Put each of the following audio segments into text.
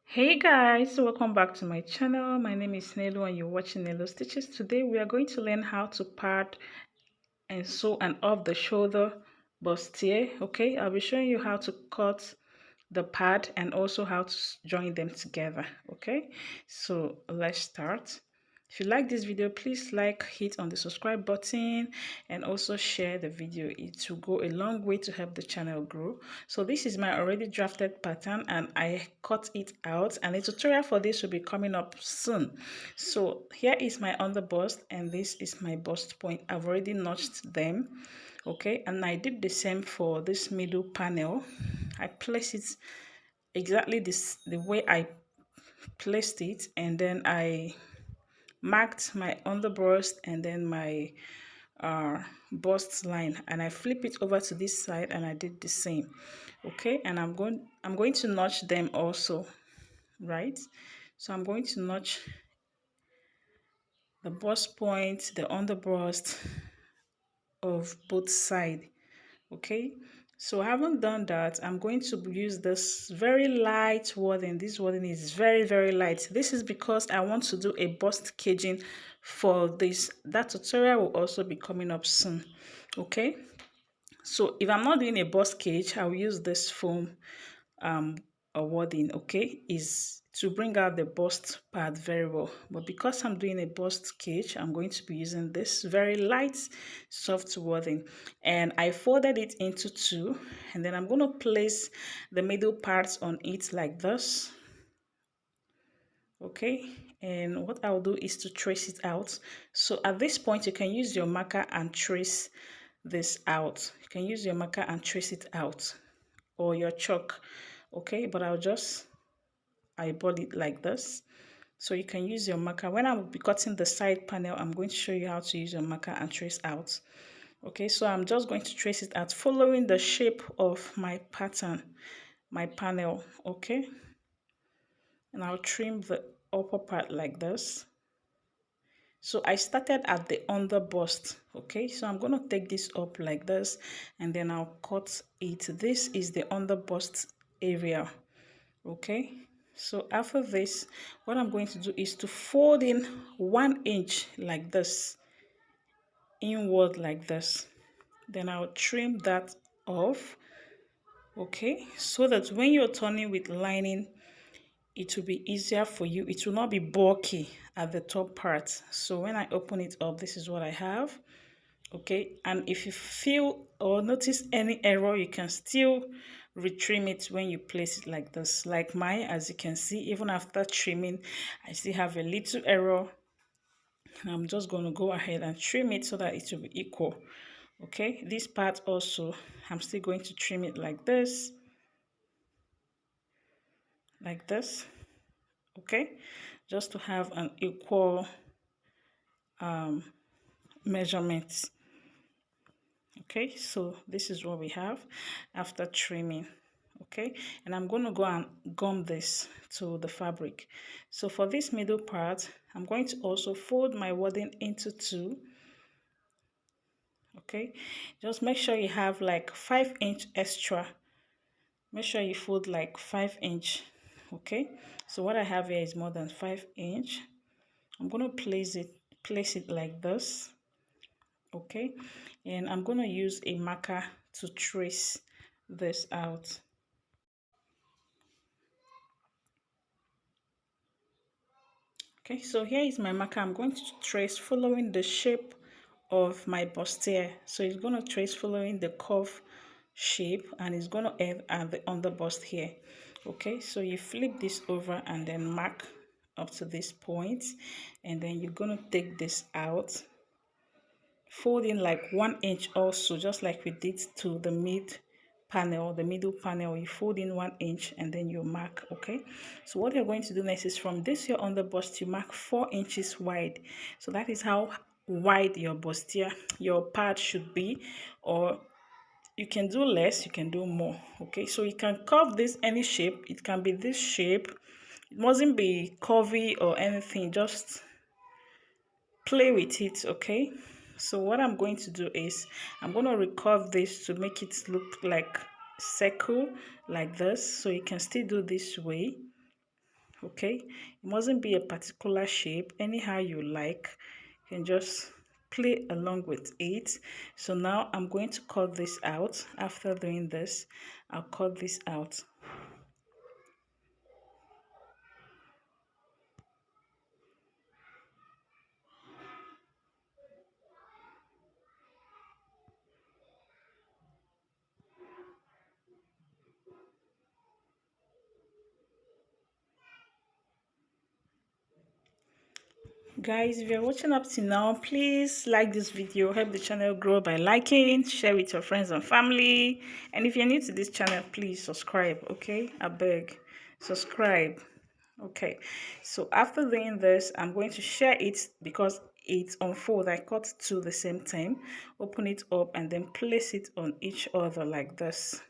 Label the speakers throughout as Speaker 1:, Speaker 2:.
Speaker 1: Hey guys, welcome back to my channel. My name is Nelu and you're watching Nelu Stitches. Today we are going to learn how to part and sew an off the shoulder bustier. Okay, I'll be showing you how to cut the part and also how to join them together. Okay, so let's start. If you like this video, please hit on the subscribe button and also share the video. It will go a long way to help the channel grow. So this is my already drafted pattern and I cut it out, and a tutorial for this will be coming up soon. So here is my underbust and this is my bust point. I've already notched them. Okay, and I did the same for this middle panel. I place it exactly the way I placed it, and then I marked my underbust and then my bust line, and I flip it over to this side and I did the same. Okay, and I'm going to notch them also, right? So I'm going to notch the bust point, the underbust of both sides. Okay, so having done that, I'm going to use this very light wording. This wording is very light. This is because I want to do a bust caging for this. That tutorial will also be coming up soon. Okay, so if I'm not doing a bust cage, I'll use this foam wording. Okay, is to bring out the bust part very well, but because I'm doing a bust cage, I'm going to be using this very light soft wording, and I folded it into two, and then I'm going to place the middle parts on it like this. Okay, and what I'll do is to trace it out. So at this point you can use your marker and trace this out. You can use your marker and trace it out, or your chalk. Okay, but I'll just eyeball it like this. So you can use your marker. When I'll be cutting the side panel, I'm going to show you how to use your marker and trace out. Okay, so I'm just going to trace it out following the shape of my pattern, my panel. Okay, and I'll trim the upper part like this. So I started at the under bust. Okay, so I'm going to take this up like this and then I'll cut it. This is the under bust area. Okay, so after this, what I'm going to do is to fold in 1 inch like this, inward like this. Then I'll trim that off. Okay, so that when you're turning with lining, it will be easier for you. It will not be bulky at the top part. So when I open it up, this is what I have. Okay, and if you feel or notice any error, you can still retrim it when you place it like this. Like mine, as you can see, even after trimming, I still have a little error. And I'm just going to go ahead and trim it so that it will be equal. Okay, this part also, I'm still going to trim it like this. Okay, just to have an equal measurement. Okay, so this is what we have after trimming. Okay, and I'm going to go and gum this to the fabric. So for this middle part, I'm going to also fold my wording into two. Okay, just make sure you have like 5-inch extra. Make sure you fold like 5-inch. Okay, so what I have here is more than 5-inch. I'm going to place it like this. Okay, and I'm going to use a marker to trace this out. Okay, so here is my marker. I'm going to trace following the shape of my bustier. So it's going to trace following the curve shape, and it's going to end at the underbust here. Okay, so you flip this over and then mark up to this point, and then you're going to take this out, fold in like 1 inch also, just like we did to the middle panel. You fold in 1 inch and then you mark. Okay, so what you're going to do next is from this your underbust, you mark 4 inches wide. So that is how wide your bustier, your part should be, or you can do less, you can do more. Okay, so you can curve this any shape. It can be this shape. It mustn't be curvy or anything, just play with it. Okay, so what I'm going to do is I'm going to recurve this to make it look like circle like this, so you can still do this way. Okay, it mustn't be a particular shape, anyhow you like. You can just play along with it. So now I'm going to cut this out. After doing this, I'll cut this out. Guys, if you're watching up to now, please like this video, help the channel grow by liking, share with your friends and family. And if you're new to this channel, please subscribe. Okay, I beg, subscribe. Okay, so after doing this, I'm going to share it because it's unfold. I cut two the same time, open it up and then place it on each other like this.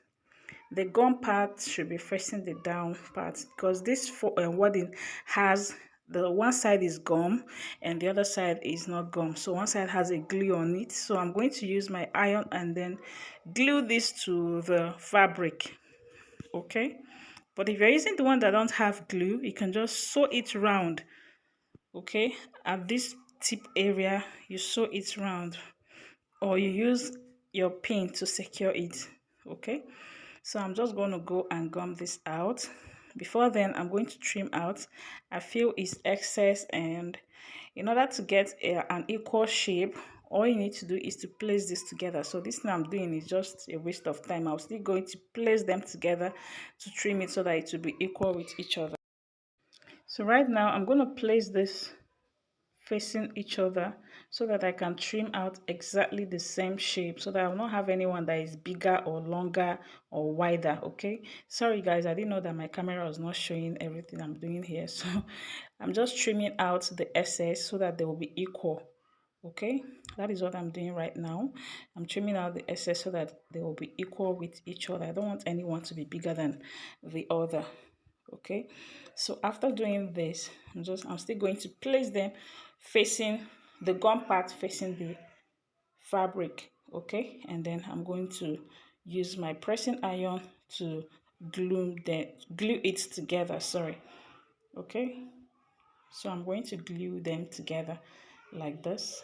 Speaker 1: The gum part should be facing the down part because this wadding has the one side is gum and the other side is not gum. So one side has a glue on it. So I'm going to use my iron and then glue this to the fabric. Okay, but if you're using the one that don't have glue, you can just sew it round. Okay, at this tip area you sew it round, or you use your pin to secure it. Okay, so I'm just going to go and gum this out. Before then, I'm going to trim out. I feel it's excess, and in order to get an equal shape, all you need to do is to place this together. So this thing I'm doing is just a waste of time. I'm still going to place them together to trim it so that it will be equal with each other. So right now I'm going to place this facing each other so that I can trim out exactly the same shape, so that I will not have anyone that is bigger or longer or wider. Okay, sorry guys, I didn't know that my camera was not showing everything I'm doing here. So I'm just trimming out the excess so that they will be equal. Okay, that is what I'm doing right now. I'm trimming out the excess so that they will be equal with each other. I don't want anyone to be bigger than the other. Okay, so after doing this, I'm still going to place them facing the gum part, facing the fabric. Okay, and then I'm going to use my pressing iron to glue it together. Sorry. Okay, so I'm going to glue them together like this.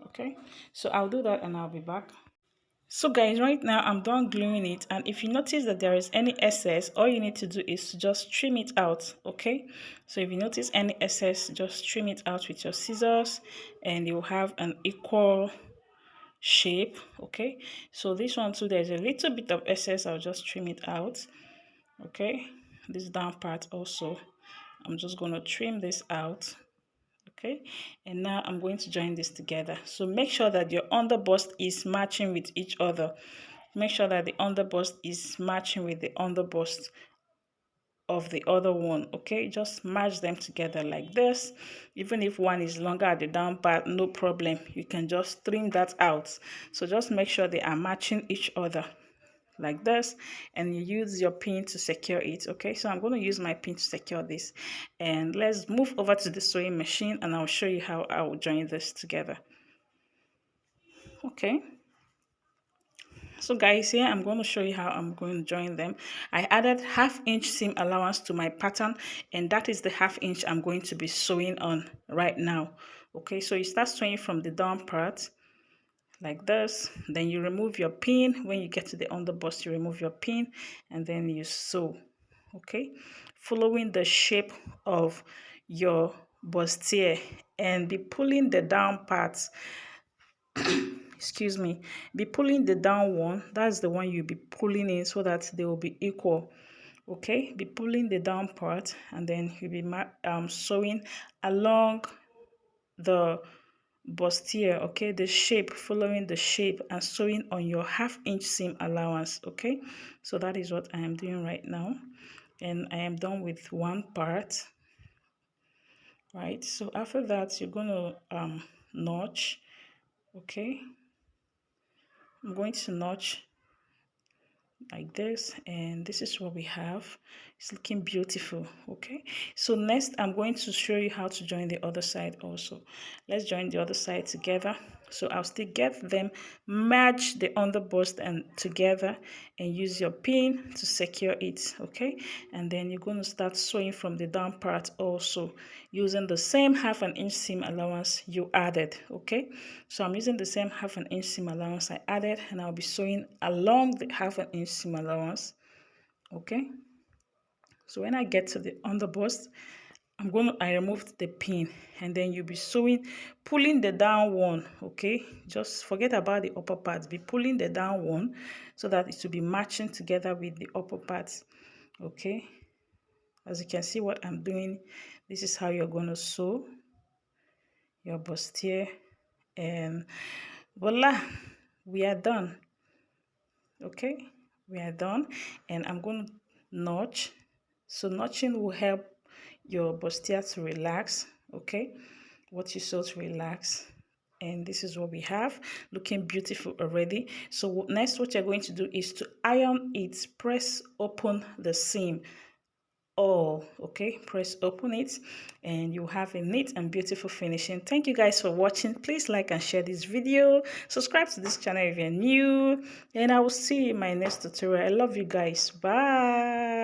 Speaker 1: Okay, so I'll do that and I'll be back. So guys, right now I'm done gluing it, and if you notice that there is any excess, all you need to do is to just trim it out. Okay, so if you notice any excess, just trim it out with your scissors and you'll have an equal shape. Okay, so this one too, there's a little bit of excess. I'll just trim it out. Okay, this down part also, I'm just going to trim this out. Okay, and now I'm going to join this together. So make sure that your underbust is matching with each other. Make sure that the underbust is matching with the underbust of the other one. Okay, just match them together like this. Even if one is longer at the down part, no problem, you can just trim that out. So just make sure they are matching each other like this, and you use your pin to secure it. Okay, so I'm going to use my pin to secure this, and let's move over to the sewing machine and I'll show you how I will join this together. Okay, so guys, here I'm going to show you how I'm going to join them. I added 1/2 inch seam allowance to my pattern, and that is the 1/2 inch I'm going to be sewing on right now. Okay, so you start sewing from the down part like this, then you remove your pin. When you get to the underbust, you remove your pin and then you sew. Okay, following the shape of your bustier, and be pulling the down parts. Excuse me, be pulling the down one. That's the one you'll be pulling in so that they will be equal. Okay, be pulling the down part and then you'll be sewing along the bustier. Okay, the shape, following the shape and sewing on your 1/2 inch seam allowance. Okay, so that is what I am doing right now, and I am done with one part. Right, so after that you're going to notch. Okay, I'm going to notch like this, and this is what we have. It's looking beautiful. Okay, so next I'm going to show you how to join the other side also. Let's join the other side together. So I'll still get them, match the underbust and together, and use your pin to secure it, okay? And then you're going to start sewing from the down part also, using the same 1/2 inch seam allowance you added, okay? So I'm using the same 1/2 inch seam allowance I added, and I'll be sewing along the 1/2 inch seam allowance, okay? So when I get to the underbust, I removed the pin, and then you'll be sewing, pulling the down one, okay? Just forget about the upper part, be pulling the down one so that it will be matching together with the upper part, okay? As you can see what I'm doing, this is how you're going to sew your bustier, and voila, we are done, okay? We are done, and I'm going to notch. So notching will help your bustier to relax, okay? What you sew to relax. And this is what we have, looking beautiful already. So next, what you're going to do is to iron it. Press open the seam all, okay? Press open it, and you have a neat and beautiful finishing. Thank you guys for watching. Please like and share this video, subscribe to this channel if you're new, and I will see you in my next tutorial. I love you guys. Bye.